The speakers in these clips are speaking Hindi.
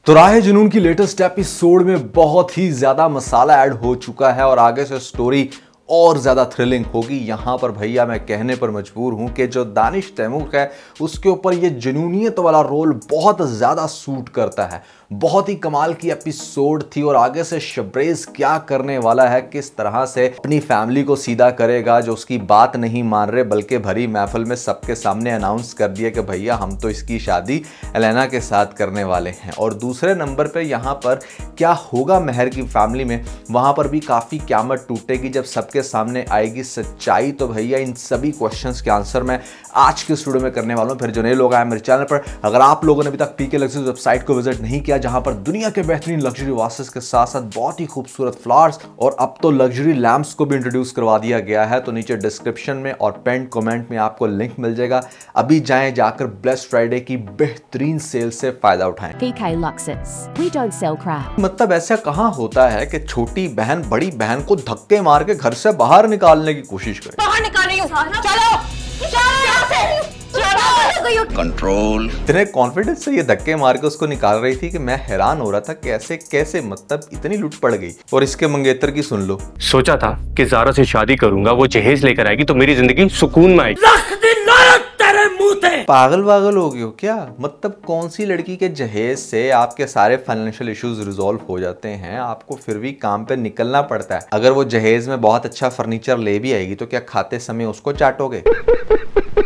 तो राहे जुनून की लेटेस्ट एपिसोड में बहुत ही ज्यादा मसाला ऐड हो चुका है और आगे से स्टोरी और ज्यादा थ्रिलिंग होगी। यहां पर भैया मैं कहने पर मजबूर हूं कि जो दानिश तैमूर है उसके ऊपर ये जुनूनियत वाला रोल बहुत ज्यादा सूट करता है। बहुत ही कमाल की एपिसोड थी और आगे से शबरेज क्या करने वाला है, किस तरह से अपनी फैमिली को सीधा करेगा जो उसकी बात नहीं मान रहे, बल्कि भरी महफिल में सबके सामने अनाउंस कर दिया कि भैया हम तो इसकी शादी एलेना के साथ करने वाले हैं। और दूसरे नंबर पे यहाँ पर क्या होगा महर की फैमिली में, वहां पर भी काफी क़यामत टूटेगी जब सबके सामने आएगी सच्चाई। तो भैया इन सभी क्वेश्चंस के आंसर मैं आज के स्टूडियो में करने वाला हूं। फिर जो नए लोग आए मेरे चैनल पर, अगर आप लोगों ने अभी तक पीके लग्जरी वेबसाइट को विजिट नहीं किया जहां पर दुनिया के बेहतरीन लग्जरी वासेस के साथ साथ बहुत ही खूबसूरत फ्लावर्स और अब तो लग्जरी लैंप्स को भी इंट्रोड्यूस करवा दिया गया है, तो नीचे डिस्क्रिप्शन में और पेंट कमेंट में आपको लिंक मिल जाएगा। अभी जाएं, जाकर ब्लेस्ड फ्राइडे की बेहतरीन सेल से फायदा उठाएं। PK Luxus. We don't sell crap. मतलब ऐसा कहां होता है कि छोटी बहन बड़ी बहन को धक्के मार के घर से बाहर निकालने की कोशिश करे। बाहर निकाल रही हूँ, कंट्रोल। इतने कॉन्फिडेंस से ये धक्के मार के उसको निकाल रही थी कि मैं हैरान हो रहा था कैसे कैसे मतलब इतनी लूट पड़ गई। और इसके मंगेतर की सुन लो। सोचा था कि ज़ारा से शादी करूंगा, वो जहेज लेकर आएगी तो मेरी जिंदगी सुकून में आएगी। पागल वागल हो गए हो क्या? मतलब कौन सी लड़की के जहेज से आपके सारे फाइनेंशियल इश्यूज रिजॉल्व हो जाते हैं, आपको फिर भी काम पे निकलना पड़ता है। अगर वो जहेज में बहुत अच्छा फर्नीचर ले भी आएगी तो क्या खाते समय उसको चाटोगे?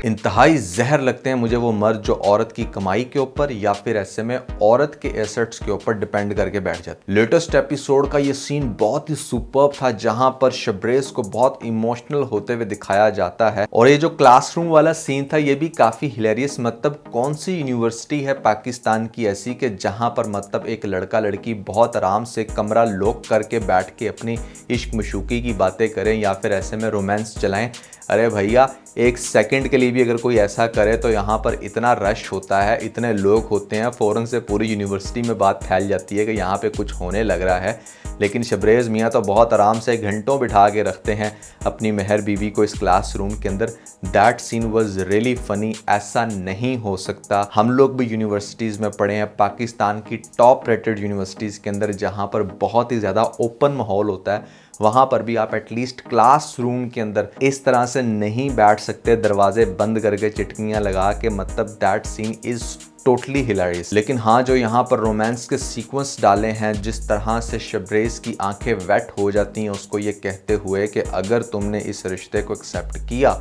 इंतहाई जहर लगते हैं मुझे वो मर्द जो औरत की कमाई के ऊपर या फिर ऐसे में औरत के एसेट्स के ऊपर डिपेंड करके बैठ जाते। लेटेस्ट एपिसोड का ये सीन बहुत ही सुपर्ब था जहां पर शबरेज को बहुत इमोशनल होते हुए दिखाया जाता है। और ये जो क्लासरूम वाला सीन था ये भी काफी हिलेरियस। मतलब कौन सी यूनिवर्सिटी है पाकिस्तान की ऐसी कि जहां पर मतलब एक लड़का लड़की बहुत आराम से कमरा लॉक करके बैठ के अपनी इश्क मशूकी की बातें करें या फिर ऐसे में रोमांस चलाएं। अरे भैया एक सेकंड के लिए भी अगर कोई ऐसा करे तो यहाँ पर इतना रश होता है, इतने लोग होते हैं, फौरन से पूरी यूनिवर्सिटी में बात फैल जाती है कि यहाँ पे कुछ होने लग रहा है। लेकिन शबरेज मियाँ तो बहुत आराम से घंटों बिठा के रखते हैं अपनी महर बीवी को इस क्लासरूम के अंदर। That scene was really funny. ऐसा नहीं हो सकता। हम लोग भी यूनिवर्सिटीज़ में पढ़े हैं, पाकिस्तान की टॉप रेटेड यूनिवर्सिटीज़ के अंदर जहाँ पर बहुत ही ज़्यादा ओपन माहौल होता है, वहाँ पर भी आप एटलीस्ट क्लासरूम के अंदर इस तरह से नहीं बैठ सकते दरवाजे बंद करके चिटकियाँ लगा के। मतलब that scene is totally hilarious. लेकिन हाँ, जो यहाँ पर रोमांस के सीक्वेंस डाले हैं, जिस तरह से शबरेज की आंखें वेट हो जाती हैं उसको ये कहते हुए कि अगर तुमने इस रिश्ते को एक्सेप्ट किया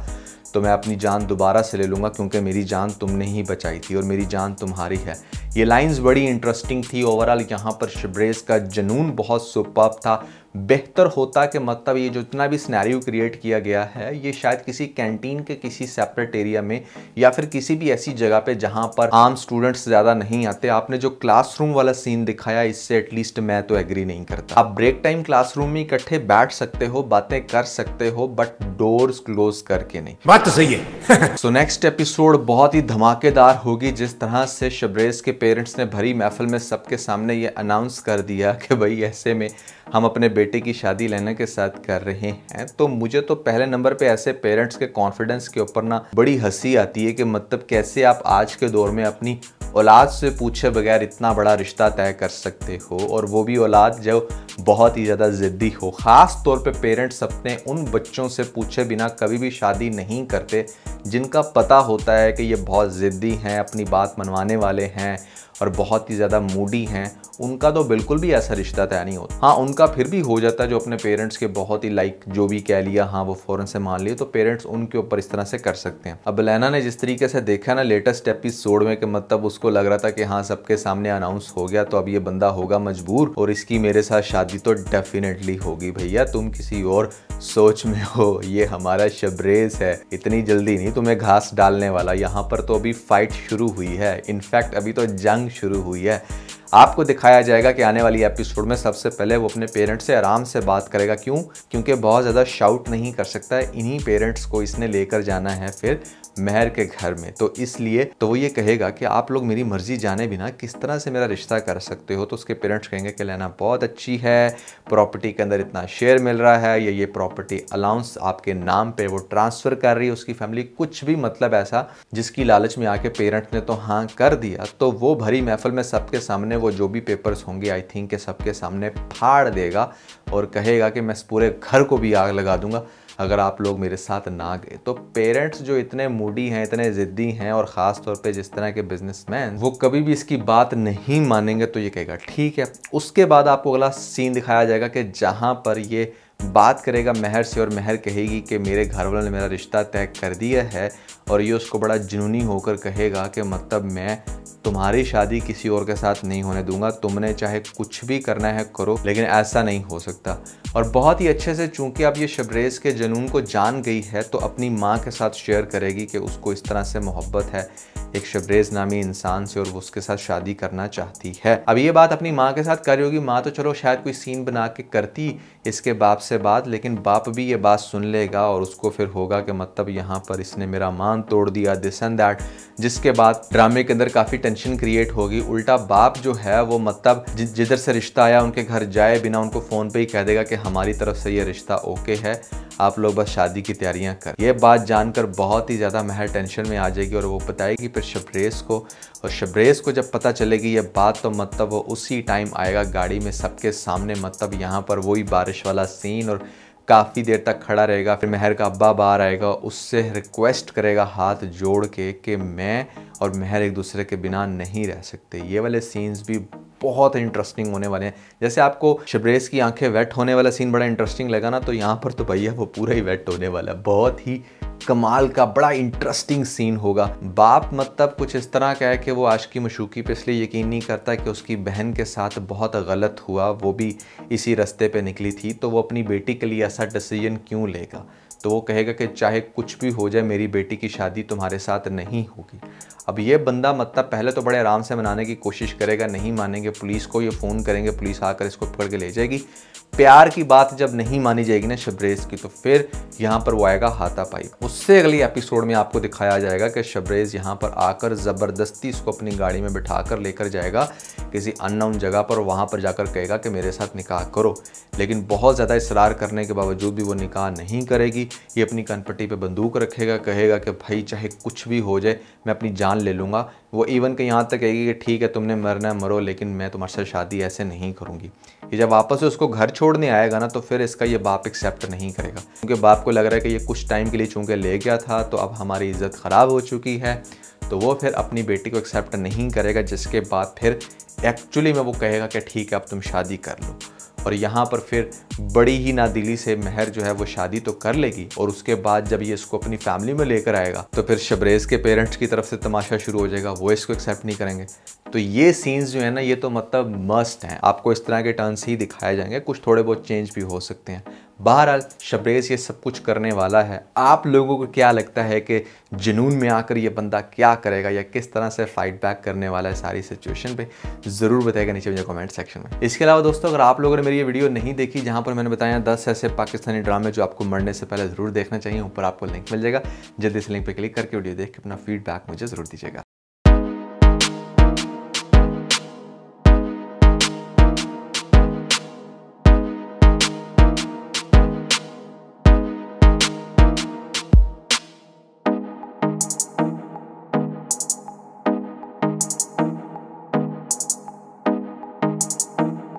तो मैं अपनी जान दोबारा से ले लूँगा क्योंकि मेरी जान तुमने ही बचाई थी और मेरी जान तुम्हारी है। ये लाइंस बड़ी इंटरेस्टिंग थी। ओवरऑल यहाँ पर शबरेज का जुनून बहुत सुपर्ब था। बेहतर होता कि मतलब ये जितना भी सिनेरियो क्रिएट किया गया है ये शायद किसी कैंटीन के किसी सेपरेट एरिया में या फिर किसी भी ऐसी जगह पे जहाँ पर आम स्टूडेंट्स ज़्यादा नहीं आते। आपने जो क्लासरूम वाला सीन दिखाया इससे एटलीस्ट मैं तो एग्री नहीं करता। आप ब्रेक टाइम क्लासरूम में इकट्ठे बैठ सकते हो, बातें कर सकते हो, बट डोर्स क्लोज करके नहीं। बात तो सही है। सो नेक्स्ट एपिसोड बहुत ही धमाकेदार होगी। जिस तरह से शबरेज के पेरेंट्स ने भरी महफिल में सबके सामने ये अनाउंस कर दिया कि भाई ऐसे में हम अपने बेटे की शादी एलेना के साथ कर रहे हैं, तो मुझे तो पहले नंबर पे ऐसे पेरेंट्स के कॉन्फिडेंस के ऊपर ना बड़ी हंसी आती है कि मतलब कैसे आप आज के दौर में अपनी औलाद से पूछे बगैर इतना बड़ा रिश्ता तय कर सकते हो, और वो भी औलाद जो बहुत ही ज़्यादा ज़िद्दी हो। ख़ास तौर पे पेरेंट्स अपने उन बच्चों से पूछे बिना कभी भी शादी नहीं करते जिनका पता होता है कि ये बहुत ज़िद्दी हैं, अपनी बात मनवाने वाले हैं और बहुत ही ज़्यादा मूडी हैं। उनका तो बिल्कुल भी ऐसा रिश्ता तय नहीं होता। हाँ, उनका फिर भी हो जाता है जो अपने पेरेंट्स के बहुत ही लाइक जो भी कह लिया, हाँ वो फ़ौरन से मान लिए, तो पेरेंट्स उनके ऊपर इस तरह से कर सकते हैं। अब एलेना ने जिस तरीके से देखा ना लेटेस्ट एपिसोड में कि मतलब उसको लग रहा था कि हाँ सबके सामने अनाउंस हो गया तो अब ये बंदा होगा मजबूर और इसकी मेरे साथ शादी तो डेफिनेटली होगी। भैया तुम किसी और सोच में हो, ये हमारा शबरेज है, इतनी जल्दी नहीं तुम्हें घास डालने वाला। यहाँ पर तो अभी फाइट शुरू हुई है, इनफैक्ट अभी तो जंग शुरू हुई है। आपको दिखाया जाएगा कि आने वाली एपिसोड में सबसे पहले वो अपने पेरेंट्स से आराम से बात करेगा। क्यों? क्योंकि बहुत ज़्यादा शाउट नहीं कर सकता है। इन्हीं पेरेंट्स को इसने लेकर जाना है फिर महर के घर में। तो इसलिए तो वो ये कहेगा कि आप लोग मेरी मर्जी जाने बिना किस तरह से मेरा रिश्ता कर सकते हो। तो उसके पेरेंट्स कहेंगे कि लेना बहुत अच्छी है, प्रॉपर्टी के अंदर इतना शेयर मिल रहा है, ये प्रॉपर्टी अलाउंस आपके नाम पे वो ट्रांसफ़र कर रही है उसकी फैमिली, कुछ भी मतलब ऐसा जिसकी लालच में आके पेरेंट्स ने तो हाँ कर दिया। तो वो भरी महफिल में सबके सामने वो जो भी पेपर्स होंगे आई थिंक के सबके सामने फाड़ देगा और कहेगा कि मैं इस पूरे घर को भी आग लगा दूंगा अगर आप लोग मेरे साथ ना गए। तो पेरेंट्स जो इतने मूडी हैं, इतने ज़िद्दी हैं, और ख़ास तौर पे जिस तरह के बिजनेसमैन, वो कभी भी इसकी बात नहीं मानेंगे। तो ये कहेगा ठीक है। उसके बाद आपको अगला सीन दिखाया जाएगा कि जहाँ पर ये बात करेगा महर से और महर कहेगी कि मेरे घर वालों ने मेरा रिश्ता तय कर दिया है, और ये उसको बड़ा जुनूनी होकर कहेगा कि मतलब मैं तुम्हारी शादी किसी और के साथ नहीं होने दूंगा, तुमने चाहे कुछ भी करना है करो, लेकिन ऐसा नहीं हो सकता। और बहुत ही अच्छे से चूंकि अब ये शबरेज़ के जुनून को जान गई है तो अपनी माँ के साथ शेयर करेगी कि उसको इस तरह से मोहब्बत है एक शबरेज़ नामी इंसान से और वो उसके साथ शादी करना चाहती है। अब ये बात अपनी माँ के साथ कर रही होगी, माँ तो चलो शायद कोई सीन बना के करती इसके बाप से बात, लेकिन बाप भी ये बात सुन लेगा और उसको फिर होगा कि मतलब यहाँ पर इसने मेरा मान तोड़ दिया, दिस एंड दैट, जिसके बाद ड्रामे के अंदर काफ़ी टेंशन क्रिएट होगी। उल्टा बाप जो है वो मतलब जिधर से रिश्ता आया उनके घर जाए बिना उनको फ़ोन पे ही कह देगा कि हमारी तरफ से ये रिश्ता ओके है, आप लोग बस शादी की तैयारियां कर। ये बात जानकर बहुत ही ज़्यादा महर टेंशन में आ जाएगी और वो बताएगी फिर शबरेज़ को, और शबरेज़ को जब पता चलेगी ये बात तो मतलब वो उसी टाइम आएगा गाड़ी में सबके सामने, मतलब यहाँ पर वही बारिश वाला सीन, और काफ़ी देर तक खड़ा रहेगा। फिर महर का अब्बा बाहर आएगा, उससे रिक्वेस्ट करेगा हाथ जोड़ के कि मैं और महर एक दूसरे के बिना नहीं रह सकते। ये वाले सीन्स भी बहुत इंटरेस्टिंग होने वाले हैं। जैसे आपको शबरेज़ की आंखें वेट होने वाला सीन बड़ा इंटरेस्टिंग लगा ना, तो यहाँ पर तो भैया वो पूरा ही वेट होने वाला है। बहुत ही कमाल का बड़ा इंटरेस्टिंग सीन होगा। बाप मतलब कुछ इस तरह का है कि वो आशिकी मशूकी पे इसलिए यकीन नहीं करता कि उसकी बहन के साथ बहुत गलत हुआ, वो भी इसी रास्ते पे निकली थी, तो वो अपनी बेटी के लिए ऐसा डिसीजन क्यों लेगा। तो वो कहेगा कि चाहे कुछ भी हो जाए मेरी बेटी की शादी तुम्हारे साथ नहीं होगी। अब ये बंदा मतलब पहले तो बड़े आराम से मनाने की कोशिश करेगा, नहीं मानेंगे, पुलिस को ये फ़ोन करेंगे, पुलिस आकर इसको पकड़ के ले जाएगी। प्यार की बात जब नहीं मानी जाएगी ना शबरेज़ की, तो फिर यहाँ पर वो आएगा हाथापाई। उससे अगली एपिसोड में आपको दिखाया जाएगा कि शबरेज़ यहाँ पर आकर ज़बरदस्ती इसको अपनी गाड़ी में बिठा कर लेकर जाएगा किसी अननोन जगह पर, वहाँ पर जाकर कहेगा कि मेरे साथ निकाह करो। लेकिन बहुत ज़्यादा इसरार करने के बावजूद भी वो निकाह नहीं करेगी। ये अपनी कनपट्टी पे बंदूक रखेगा, कहेगा कि भाई चाहे कुछ भी हो जाए मैं अपनी जान ले लूँगा। वो इवन के यहाँ तक कहेगी कि ठीक है तुमने मरना है मरो, लेकिन मैं तुम्हारे साथ शादी ऐसे नहीं करूँगी। ये जब वापस से उसको घर छोड़ने आएगा ना, तो फिर इसका ये बाप एक्सेप्ट नहीं करेगा, क्योंकि बाप को लग रहा है कि ये कुछ टाइम के लिए चूँकि ले गया था तो अब हमारी इज़्ज़त ख़राब हो चुकी है। तो वो फिर अपनी बेटी को एक्सेप्ट नहीं करेगा, जिसके बाद फिर एक्चुअली में वो कहेगा कि ठीक है अब तुम शादी कर लो। और यहाँ पर फिर बड़ी ही नादिली से महर जो है वो शादी तो कर लेगी, और उसके बाद जब ये इसको अपनी फैमिली में लेकर आएगा तो फिर शबरेज़ के पेरेंट्स की तरफ से तमाशा शुरू हो जाएगा, वो इसको एक्सेप्ट नहीं करेंगे। तो ये सीन्स जो है ना, ये तो मतलब मस्ट हैं। आपको इस तरह के टर्न्स ही दिखाए जाएंगे, कुछ थोड़े बहुत चेंज भी हो सकते हैं। बहरहाल शबरेज़ ये सब कुछ करने वाला है। आप लोगों को क्या लगता है कि जुनून में आकर ये बंदा क्या करेगा या किस तरह से फाइट बैक करने वाला है सारी सिचुएशन पे, ज़रूर बताइएगा नीचे मुझे कमेंट सेक्शन में। इसके अलावा दोस्तों, अगर आप लोगों ने मेरी ये वीडियो नहीं देखी जहाँ पर मैंने बताया 10 ऐसे पाकिस्तानी ड्रामे जो आपको मरने से पहले ज़रूर देखना चाहिए, ऊपर आपको लिंक मिल जाएगा। जल्दी से लिंक पर क्लिक करके वीडियो देख के अपना फीडबैक मुझे ज़रूर दीजिएगा।